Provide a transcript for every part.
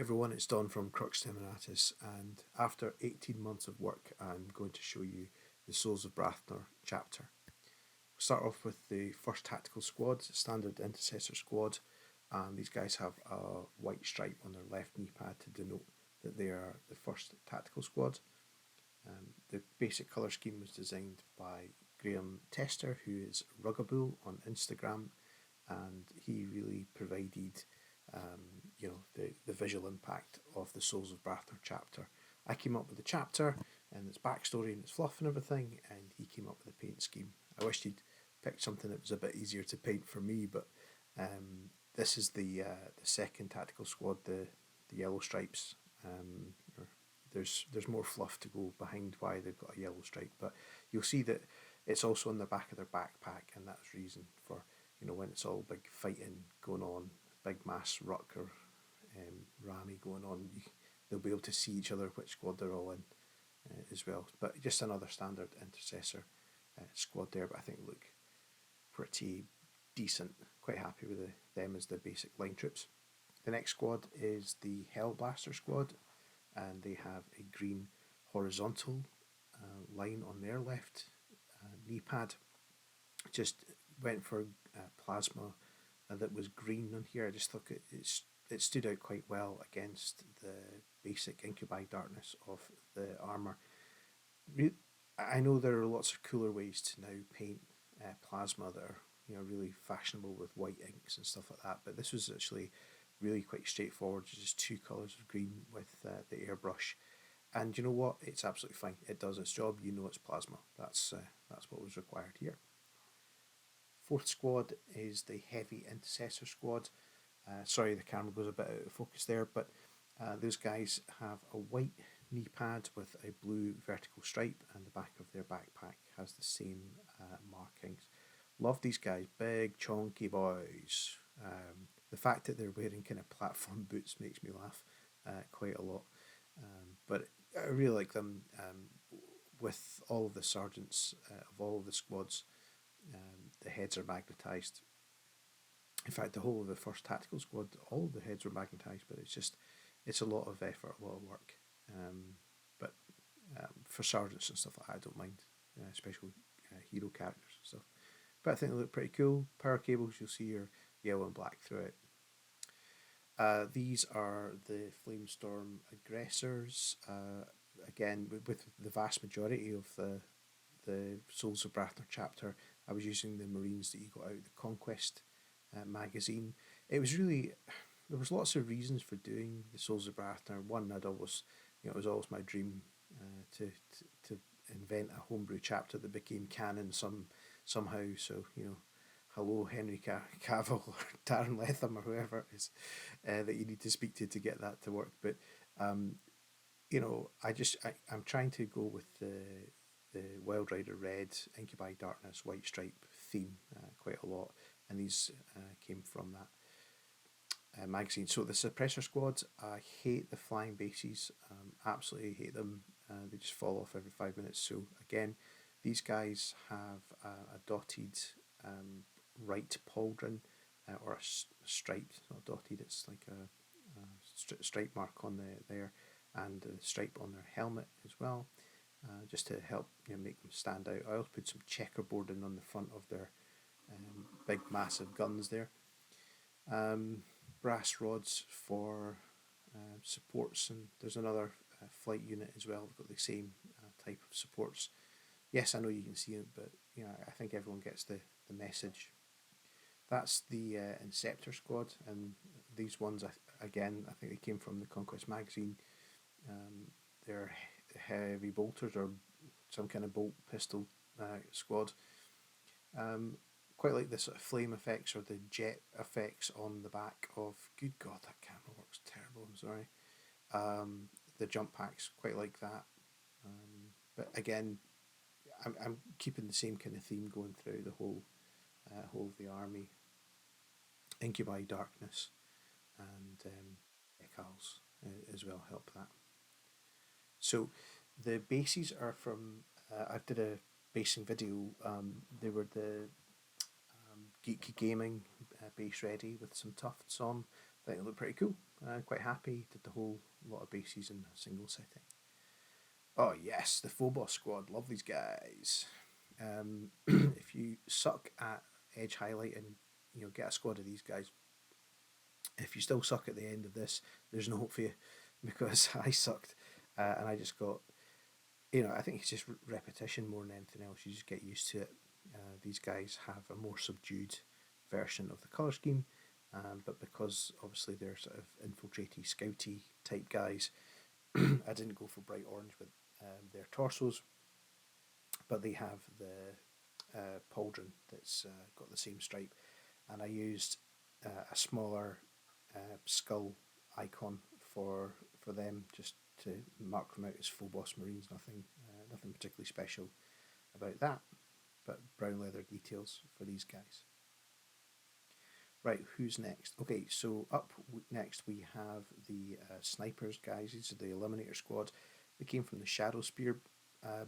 Everyone, it's Don from Crux Temeratus, and after 18 months of work, I'm going to show you the Souls of Brathnor Chapter. We'll start off with the first tactical squad, standard Intercessor Squad, and these guys have a white stripe on their left knee pad to denote that they are the first tactical squad. The basic colour scheme was designed by Graham Tester, who is Ruggabull on Instagram, and he really provided the visual impact of the Souls of Brathnor chapter. I came up with the chapter and its backstory and its fluff and everything, and he came up with the paint scheme. I wished he'd picked something that was a bit easier to paint for me, but this is the second tactical squad, the yellow stripes. There's more fluff to go behind why they've got a yellow stripe, but you'll see that it's also on the back of their backpack, and that's reason for, when it's all big fighting going on, big mass ruck or rammy going on, they'll be able to see each other, which squad they're all in as well. But just another standard Intercessor squad there, but I think look pretty decent. Quite happy with them as the basic line troops. The next squad is the Hellblaster Squad, and they have a green horizontal line on their left knee pad. Just went for plasma that was green on here. I just thought it stood out quite well against the basic incubi darkness of the armour. I know there are lots of cooler ways to now paint plasma that are really fashionable with white inks and stuff like that, but this was actually really quite straightforward, just two colours of green with the airbrush, and you know what, it's absolutely fine. It does its job. It's plasma. That's what was required here. Fourth squad is the Heavy Intercessor Squad. Sorry, the camera goes a bit out of focus there, but those guys have a white knee pad with a blue vertical stripe, and the back of their backpack has the same markings. Love these guys, big chonky boys. The fact that they're wearing kind of platform boots makes me laugh quite a lot, but I really like them. With all of the sergeants of all of the squads, the heads are magnetised. In fact, the whole of the first tactical squad, all of the heads were magnetised, but it's a lot of effort, a lot of work. But for sergeants and stuff like that, I don't mind, especially hero characters and stuff. But I think they look pretty cool. Power cables, you'll see your yellow and black through it. These are the Flamestorm Aggressors. Again, with the vast majority of the Souls of Brathnor chapter, I was using the Marines that you got out of the Conquest magazine. There was lots of reasons for doing the Souls of Brathnor. One, it was always my dream to invent a homebrew chapter that became canon somehow. So hello Henry Cavill or Darren Letham or whoever it is that you need to speak to get that to work. But I'm trying to go with the Wild Rider Red, Incubi Darkness, White Stripe theme quite a lot, and these came from that magazine. So the Supressor Squad, I hate the flying bases, absolutely hate them. They just fall off every 5 minutes. So again, these guys have a dotted right pauldron or a stripe. It's not dotted, it's like a stripe mark on there, and a stripe on their helmet as well, just to help make them stand out. I also put some checkerboarding on the front of their big massive guns there. Brass rods for supports, and there's another flight unit as well. They've got the same type of supports. Yes, I know you can see it, but I think everyone gets the message. That's the Inceptor Squad, and these ones, I think they came from the Conquest magazine. They're heavy bolters or some kind of bolt pistol squad. Quite like the sort of flame effects or the jet effects on the back of. Good God, that camera works terrible. I'm sorry. The jump packs, quite like that. But again, I'm keeping the same kind of theme going through the whole of the army. Incubi Darkness and Ecals as well help that. So the bases are from, I did a basing video. They were the Geeky Gaming base ready with some tufts on. I think it looked pretty cool. Quite happy. Did the whole lot of bases in a single setting. Oh yes, the Phobos Squad. Love these guys. If you suck at edge highlighting, get a squad of these guys. If you still suck at the end of this, there's no hope for you, because I sucked, and I just got. I think it's just repetition more than anything else. You just get used to it. These guys have a more subdued version of the colour scheme, but because obviously they're sort of infiltratey, scouty type guys, I didn't go for bright orange with their torsos, but they have the pauldron that's got the same stripe, and I used a smaller skull icon for them, just to mark them out as Phobos Marines. Nothing particularly special about that, but brown leather details for these guys. Right, who's next? Okay, so up next we have the snipers guys. These are the Eliminator Squad. They came from the Shadowspear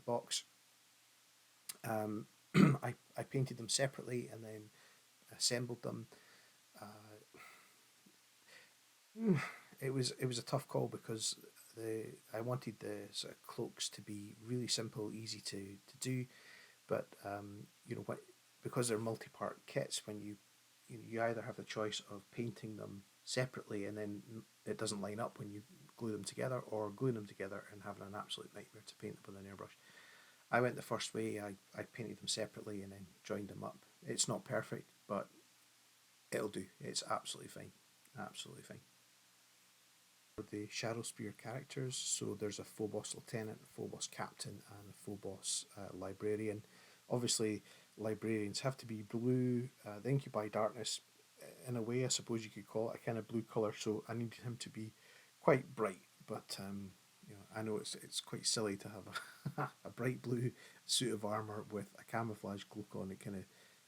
box. I painted them separately and then assembled them. It was a tough call, because I wanted the sort of cloaks to be really simple, easy to do, but because they're multi-part kits, when you either have the choice of painting them separately and then it doesn't line up when you glue them together, or gluing them together and having an absolute nightmare to paint them with an airbrush. I went the first way. I painted them separately and then joined them up. It's not perfect, but it'll do. It's absolutely fine. Absolutely fine. For the Shadowspear characters, so there's a Phobos Lieutenant, a Phobos Captain, and a Phobos Librarian. Obviously, librarians have to be blue. The Incubi Darkness, in a way, I suppose you could call it a kind of blue colour, so I needed him to be quite bright. But I know it's quite silly to have a bright blue suit of armour with a camouflage cloak on. It kind of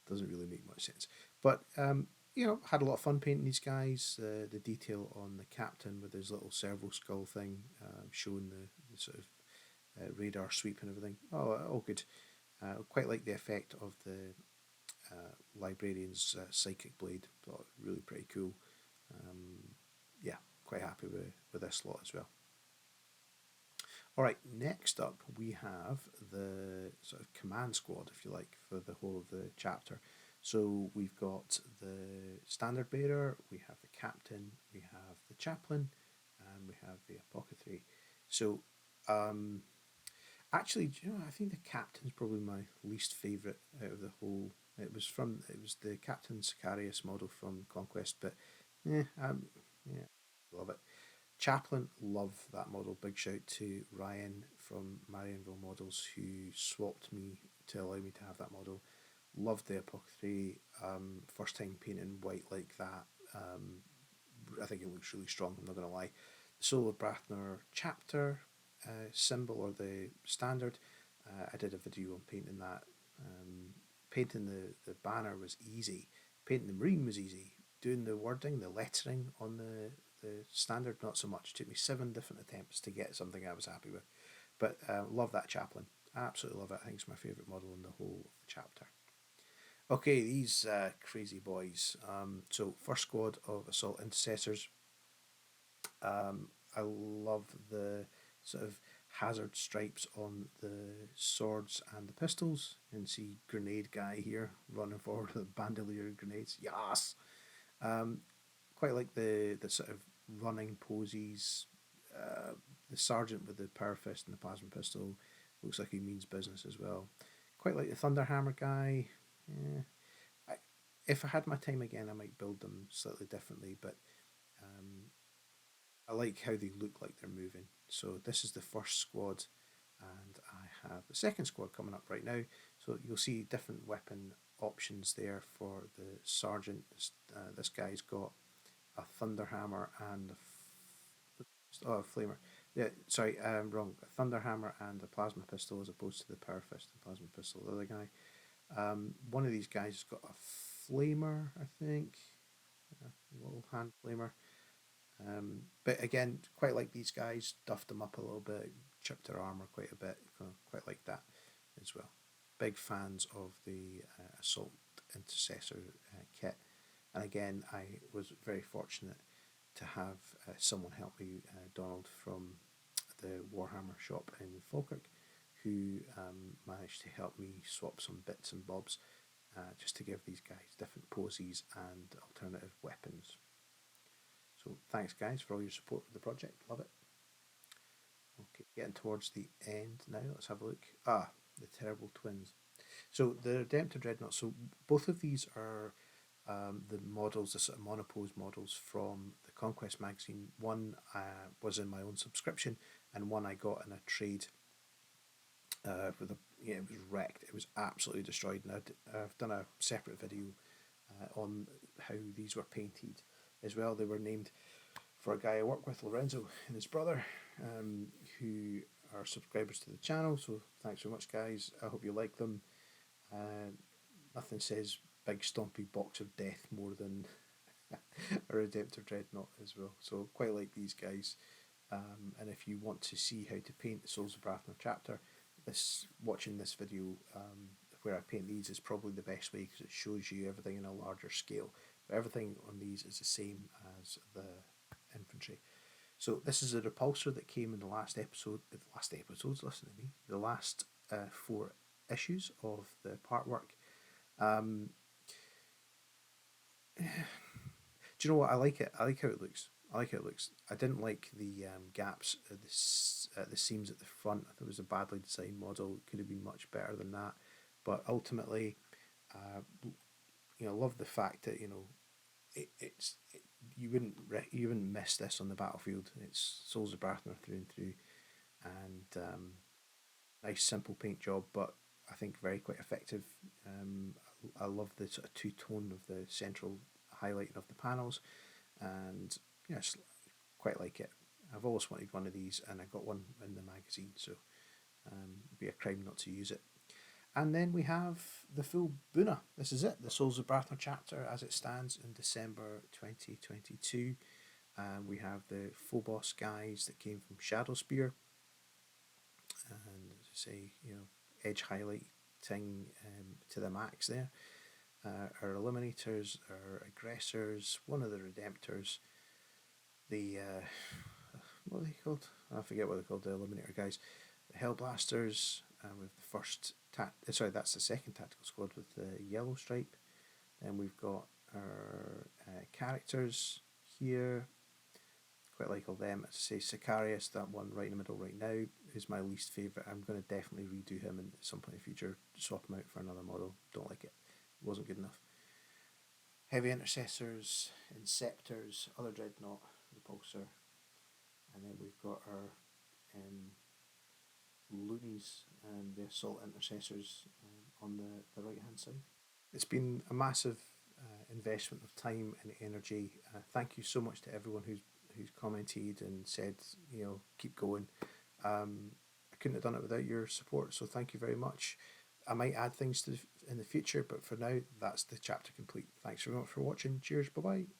doesn't really make much sense. But had a lot of fun painting these guys. The detail on the captain with his little servo skull thing, showing the sort of radar sweep and everything. Oh, all good. Quite like the effect of the librarian's psychic blade. Thought really pretty cool. Yeah, quite happy with this lot as well. All right, next up we have the sort of command squad, if you like, for the whole of the chapter. So we've got the standard bearer, we have the captain, we have the chaplain, and we have the apothecary. So actually, I think the captain's probably my least favourite out of the whole. It was the Captain Sicarius model from Conquest, but yeah, love it. Chaplain, love that model. Big shout to Ryan from Marionville Models, who swapped me to allow me to have that model. Loved the apothecary. First time painting white like that. I think it looks really strong, I'm not going to lie. The Souls of Brathnor Chapter symbol, or the standard, I did a video on painting that. Painting the banner was easy. Painting the marine was easy. Doing the wording, the lettering on the standard, not so much. It took me 7 different attempts to get something I was happy with. But love that chaplain. Absolutely love it. I think it's my favourite model in the whole of the chapter. Okay, these crazy boys. So first squad of Assault Intercessors. I love the sort of hazard stripes on the swords and the pistols. You can see grenade guy here running forward with a bandolier of grenades. Yes! Quite like the sort of running poses. The sergeant with the power fist and the plasma pistol looks like he means business as well. Quite like the Thunderhammer guy. Yeah. If I had my time again, I might build them slightly differently, but I like how they look like they're moving. So this is the first squad, and I have the second squad coming up right now. So you'll see different weapon options there for the sergeant. This guy's got a Thunderhammer and a flamer. Yeah, sorry, wrong. A Thunderhammer and a plasma pistol, as opposed to the power fist and plasma pistol. The other guy. One of these guys has got a flamer, I think, a little hand flamer. But again, quite like these guys, duffed them up a little bit, chipped their armor quite a bit. Quite like that as well. Big fans of the Assault Intercessor kit, and again, I was very fortunate to have someone help me, Donald from the Warhammer shop in Falkirk, who managed to help me swap some bits and bobs just to give these guys different poses and alternative weapons. So thanks guys for all your support with the project, love it. Okay, getting towards the end now, let's have a look. The Terrible Twins. So the Redemptor Dreadnaughts, so both of these are the models, the sort of monopose models from the Conquest magazine. One was in my own subscription, and one I got in a trade. It was wrecked. It was absolutely destroyed, and I've done a separate video on how these were painted as well. They were named for a guy I work with, Lorenzo, and his brother, who are subscribers to the channel. So thanks very much, guys. I hope you like them. Nothing says big stompy box of death more than a Redemptor Dreadnaught as well. So quite like these guys. And if you want to see how to paint the Souls of Brathnor Chapter, watching this video where I paint these is probably the best way, because it shows you everything in a larger scale. But everything on these is the same as the infantry. So this is a repulsor that came in the last 4 issues of the partwork. Do you know what? I like it. I like how it looks. I didn't like the gaps at the seams at the front. I thought it was a badly designed model. It could have been much better than that. But ultimately, love the fact that you wouldn't miss this on the battlefield. It's Souls of Brathnor through and through, and nice simple paint job, but I think very quite effective. I love the sort of two-tone of the central highlighting of the panels, and yes, quite like it. I've always wanted one of these, and I got one in the magazine, so it'd be a crime not to use it. And then we have the full Buna. This is it, the Souls of Brathnor Chapter as it stands in December 2022. We have the Phobos guys that came from Shadowspear, and as I say, edge highlighting to the max there. Our Eliminators, our Aggressors, one of the Redemptors, the what are they called? I forget what they're called. The Eliminator guys, the Hellblasters. With the first that's the second tactical squad with the yellow stripe. Then we've got our characters here. Quite like all them. As I say, Sicarius, that one right in the middle right now, is my least favourite. I'm going to definitely redo him at some point in the future. Swap him out for another model. Don't like it. It wasn't good enough. Heavy Intercessors, Inceptors, other Dreadnought, Repulsor. And then we've got our loonies and the Assault Intercessors on the right hand side. It's been a massive investment of time and energy. Thank you so much to everyone who's commented and said, keep going. I couldn't have done it without your support, so thank you very much. I might add things in the future, but for now, that's the chapter complete. Thanks very much for watching. Cheers, bye bye.